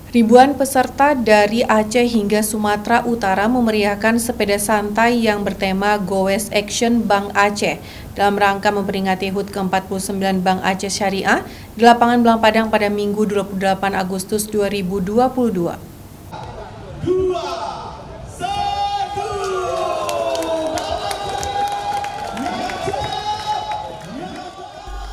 Ribuan peserta dari Aceh hingga Sumatera Utara memeriahkan sepeda santai yang bertema Goes Action Bank Aceh dalam rangka memperingati HUT ke-49 Bank Aceh Syariah di lapangan Blang Padang pada Minggu 28 Agustus 2022.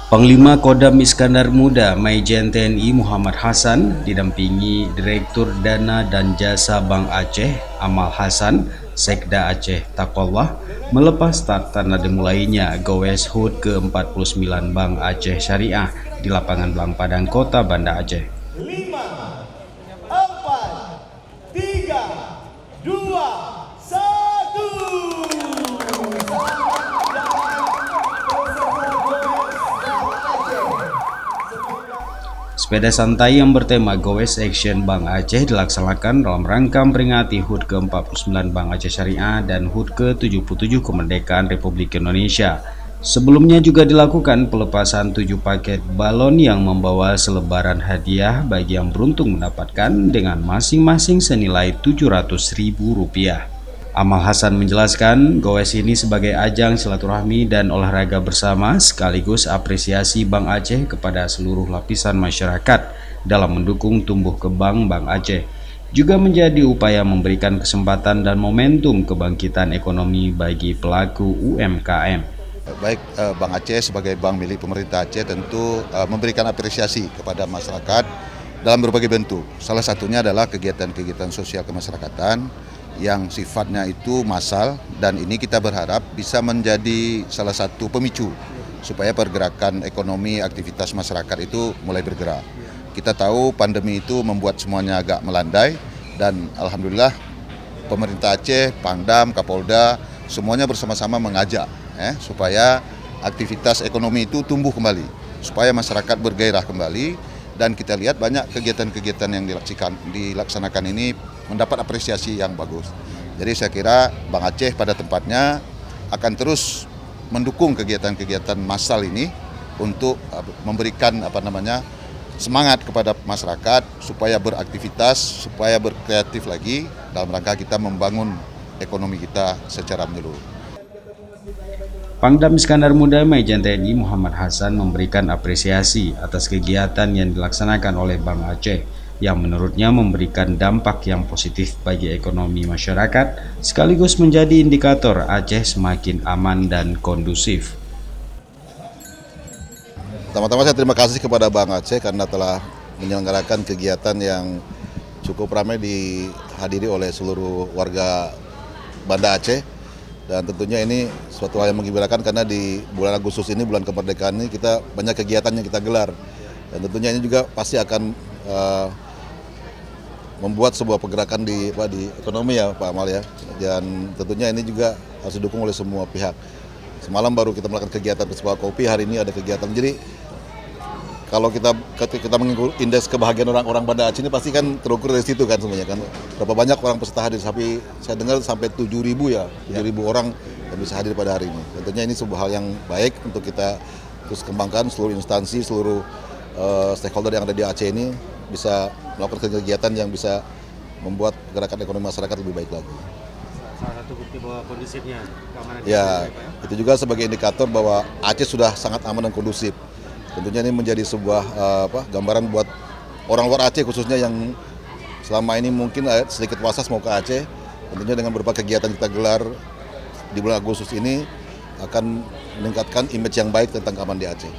Panglima Kodam Iskandar Muda Maijen TNI Muhammad Hasan didampingi Direktur Dana dan Jasa Bank Aceh Amal Hasan, Sekda Aceh Taqwallah melepas start tanda dimulainya Goes HUT ke-49 Bank Aceh Syariah di lapangan Blang Padang, Kota Banda Aceh. 5, 4, 3, 2, 1. Sepeda santai yang bertema Goes Action Bank Aceh dilaksanakan dalam rangka memperingati HUT ke-49 Bank Aceh Syariah dan HUT ke-77 Kemerdekaan Republik Indonesia. Sebelumnya juga dilakukan pelepasan 7 paket balon yang membawa selebaran hadiah bagi yang beruntung mendapatkan dengan masing-masing senilai Rp700.000. Amal Hasan menjelaskan, Goes ini sebagai ajang silaturahmi dan olahraga bersama sekaligus apresiasi Bank Aceh kepada seluruh lapisan masyarakat dalam mendukung tumbuh kembang Bank Aceh. Juga menjadi upaya memberikan kesempatan dan momentum kebangkitan ekonomi bagi pelaku UMKM. Baik Bank Aceh sebagai bank milik pemerintah Aceh tentu memberikan apresiasi kepada masyarakat dalam berbagai bentuk. Salah satunya adalah kegiatan-kegiatan sosial kemasyarakatan yang sifatnya itu massal, dan ini kita berharap bisa menjadi salah satu pemicu supaya pergerakan ekonomi aktivitas masyarakat itu mulai bergerak. Kita tahu pandemi itu membuat semuanya agak melandai, dan alhamdulillah pemerintah Aceh, Pangdam, Kapolda semuanya bersama-sama mengajak supaya aktivitas ekonomi itu tumbuh kembali, supaya masyarakat bergairah kembali. Dan kita lihat banyak kegiatan-kegiatan yang dilaksanakan ini mendapat apresiasi yang bagus. Jadi saya kira Bank Aceh pada tempatnya akan terus mendukung kegiatan-kegiatan massal ini untuk memberikan semangat kepada masyarakat supaya beraktivitas, supaya berkreatif lagi dalam rangka kita membangun ekonomi kita secara menyeluruh. Pangdam Iskandar Muda Maijen TNI Muhammad Hasan memberikan apresiasi atas kegiatan yang dilaksanakan oleh Bank Aceh yang menurutnya memberikan dampak yang positif bagi ekonomi masyarakat sekaligus menjadi indikator Aceh semakin aman dan kondusif. Pertama-tama saya terima kasih kepada Bank Aceh karena telah menyelenggarakan kegiatan yang cukup ramai dihadiri oleh seluruh warga Banda Aceh. Dan tentunya ini suatu hal yang menggembirakan karena di bulan Agustus ini, bulan kemerdekaan ini, kita banyak kegiatan yang kita gelar. Dan tentunya ini juga pasti akan membuat sebuah pergerakan di ekonomi ya Pak Amal ya. Dan tentunya ini juga harus didukung oleh semua pihak. Semalam baru kita melakukan kegiatan festival kopi, hari ini ada kegiatan. Jadi kalau kita mengukur indeks kebahagiaan orang-orang Banda Aceh ini pasti kan terukur dari situ kan semuanya kan. Berapa banyak orang peserta hadir, tapi saya dengar sampai 7.000 ya, 7.000 orang yang bisa hadir pada hari ini. Tentunya ini sebuah hal yang baik untuk kita terus kembangkan, seluruh instansi, seluruh stakeholder yang ada di Aceh ini bisa melakukan kegiatan yang bisa membuat gerakan ekonomi masyarakat lebih baik lagi. Salah satu bukti bahwa kondusifnya keamanan. Ya, itu juga sebagai indikator bahwa Aceh sudah sangat aman dan kondusif. Tentunya ini menjadi sebuah gambaran buat orang luar Aceh khususnya yang selama ini mungkin sedikit wasas mau ke Aceh. Tentunya dengan beberapa kegiatan kita gelar di bulan Agustus ini akan meningkatkan image yang baik tentang keamanan di Aceh.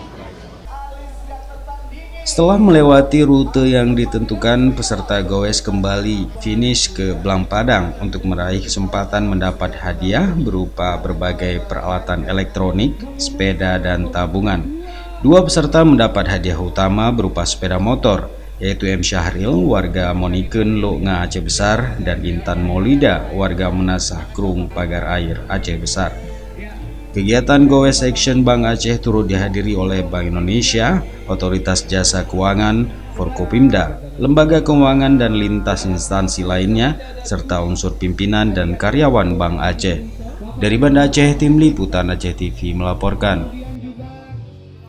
Setelah melewati rute yang ditentukan, peserta Goes kembali finish ke Blang Padang untuk meraih kesempatan mendapat hadiah berupa berbagai peralatan elektronik, sepeda, dan tabungan. Dua peserta mendapat hadiah utama berupa sepeda motor, yaitu M. Syahril, warga Moniken, Loknga, Aceh Besar, dan Intan Maulida, warga Menasah Krung, Pagar Air, Aceh Besar. Kegiatan Goes Action Bank Aceh turut dihadiri oleh Bank Indonesia, Otoritas Jasa Keuangan, Forkopimda, lembaga keuangan dan lintas instansi lainnya, serta unsur pimpinan dan karyawan Bank Aceh. Dari Banda Aceh, Tim Liputan Aceh TV melaporkan.